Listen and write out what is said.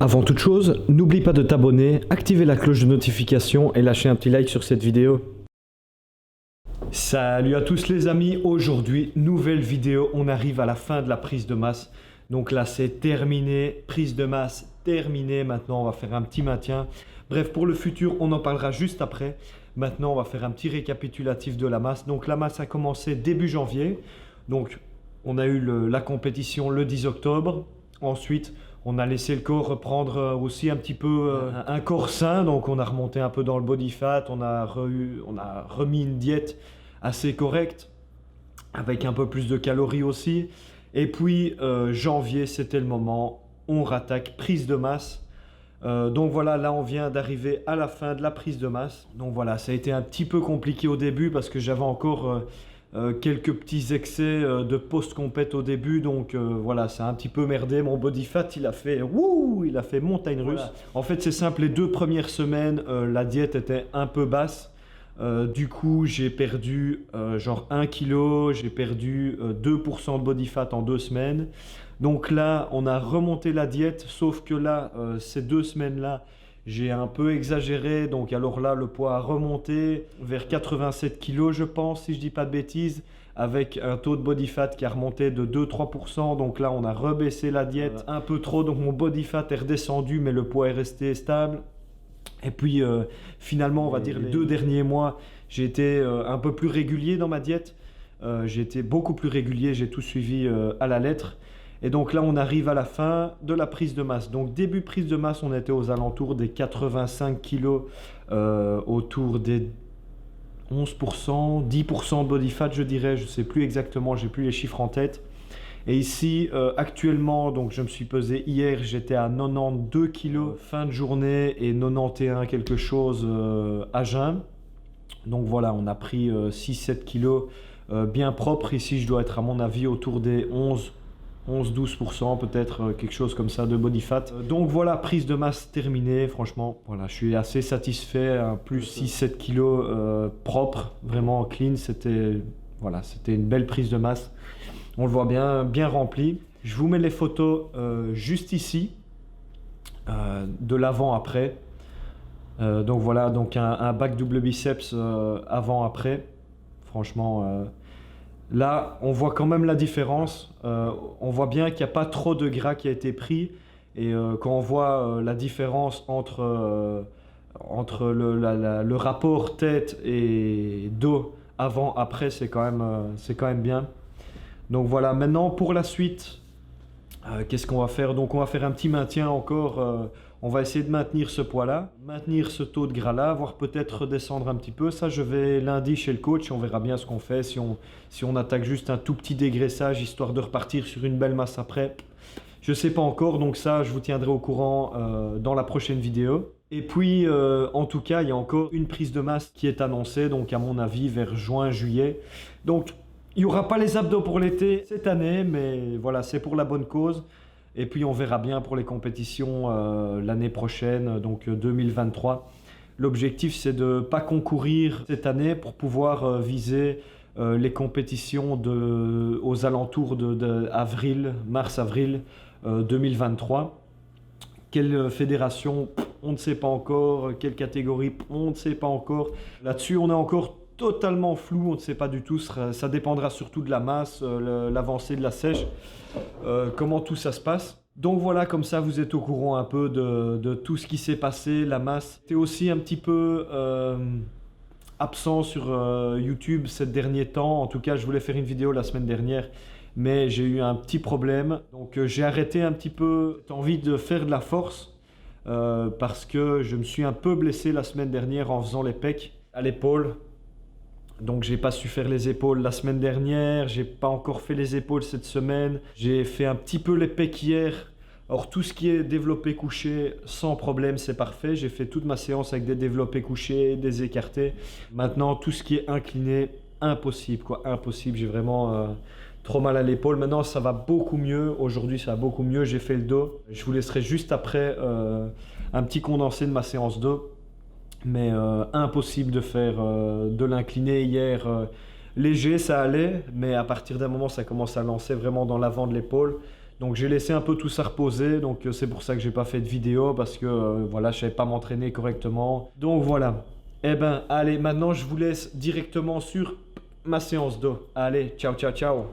Avant toute chose, n'oublie pas de t'abonner, activer la cloche de notification et lâcher un petit like sur cette vidéo. Salut à tous les amis, aujourd'hui nouvelle vidéo, on arrive à la fin de la prise de masse. Donc là c'est terminé, prise de masse terminée, maintenant on va faire un petit maintien. Bref, pour le futur on en parlera juste après. Maintenant on va faire un petit récapitulatif de la masse. Donc la masse a commencé début janvier, donc on a eu la compétition le 10 octobre. Ensuite on a laissé le corps reprendre aussi un petit peu un corps sain, donc on a remonté un peu dans le body fat, on a remis une diète assez correcte, avec un peu plus de calories aussi. Et puis janvier, c'était le moment, on rattaque, prise de masse. Donc voilà, là on vient d'arriver à la fin de la prise de masse. Donc voilà, ça a été un petit peu compliqué au début parce que j'avais encore quelques petits excès de post-compète au début, donc voilà, ça a un petit peu merdé. Mon body fat il a fait montagne russe. Voilà. En fait c'est simple, les 2 premières semaines la diète était un peu basse, du coup j'ai perdu genre 1 kg, j'ai perdu 2% de body fat en 2 semaines. Donc là on a remonté la diète, sauf que là ces 2 semaines là j'ai un peu exagéré, donc alors là le poids a remonté vers 87 kg je pense, si je dis pas de bêtises, avec un taux de body fat qui a remonté de 2-3%. Donc là on a rebaissé la diète un peu trop, donc mon body fat est redescendu mais le poids est resté stable. Et puis finalement on va dire les 2 derniers mois j'ai été un peu plus régulier dans ma diète, j'ai été beaucoup plus régulier, j'ai tout suivi à la lettre. Et donc là, on arrive à la fin de la prise de masse. Donc début prise de masse, on était aux alentours des 85 kg, autour des 11%, 10% de body fat, je dirais. Je ne sais plus exactement, j'ai plus les chiffres en tête. Et ici, actuellement, donc je me suis pesé hier, j'étais à 92 kg fin de journée et 91 quelque chose à jeun. Donc voilà, on a pris 6-7 kg bien propre. Ici, je dois être à mon avis autour des 11-12%, peut-être quelque chose comme ça de body fat. Donc voilà, prise de masse terminée. Franchement, voilà, je suis assez satisfait. Plus 6-7 kg propre, vraiment clean. C'était voilà, c'était une belle prise de masse. On le voit bien rempli. Je vous mets les photos juste ici, de l'avant-après. Donc voilà, donc un back double biceps avant-après. Franchement... là, on voit quand même la différence. On voit bien qu'il n'y a pas trop de gras qui a été pris. Et quand on voit la différence entre le rapport tête et dos avant-après, c'est quand même bien. Donc voilà, maintenant pour la suite, qu'est-ce qu'on va faire? Donc on va faire un petit maintien encore. On va essayer de maintenir ce poids-là, maintenir ce taux de gras-là, voire peut-être redescendre un petit peu. Ça, je vais lundi chez le coach et on verra bien ce qu'on fait. Si on attaque juste un tout petit dégraissage, histoire de repartir sur une belle masse après, je ne sais pas encore. Donc ça, je vous tiendrai au courant dans la prochaine vidéo. Et puis, en tout cas, il y a encore une prise de masse qui est annoncée, donc à mon avis, vers juin, juillet. Donc, il n'y aura pas les abdos pour l'été cette année, mais voilà, c'est pour la bonne cause. Et puis on verra bien pour les compétitions l'année prochaine, donc 2023. L'objectif c'est de ne pas concourir cette année pour pouvoir viser les compétitions aux alentours de mars-avril 2023. Quelle fédération, on ne sait pas encore. Quelle catégorie, on ne sait pas encore. Là-dessus on est encore totalement flou, on ne sait pas du tout. Ça dépendra surtout de la masse, l'avancée de la sèche. Comment tout ça se passe. Donc voilà, comme ça vous êtes au courant un peu de tout ce qui s'est passé. La masse était aussi un petit peu absent sur YouTube ces derniers temps. En tout cas, je voulais faire une vidéo la semaine dernière, mais j'ai eu un petit problème. Donc j'ai arrêté un petit peu. J'ai envie de faire de la force parce que je me suis un peu blessé la semaine dernière en faisant les pecs à l'épaule. Donc j'ai pas su faire les épaules la semaine dernière, j'ai pas encore fait les épaules cette semaine. J'ai fait un petit peu les pecs hier. Alors tout ce qui est développé couché, sans problème, c'est parfait. J'ai fait toute ma séance avec des développés couchés, des écartés. Maintenant tout ce qui est incliné, impossible quoi, impossible. J'ai vraiment trop mal à l'épaule. Maintenant ça va beaucoup mieux, aujourd'hui ça va beaucoup mieux. J'ai fait le dos. Je vous laisserai juste après un petit condensé de ma séance dos. Mais impossible de faire de l'incliné hier. Léger ça allait, mais à partir d'un moment ça commence à lancer vraiment dans l'avant de l'épaule. Donc j'ai laissé un peu tout ça reposer, donc c'est pour ça que j'ai pas fait de vidéo parce que voilà, je savais pas m'entraîner correctement. Donc voilà. Eh ben, allez, maintenant je vous laisse directement sur ma séance d'eau. Allez, ciao, ciao, ciao.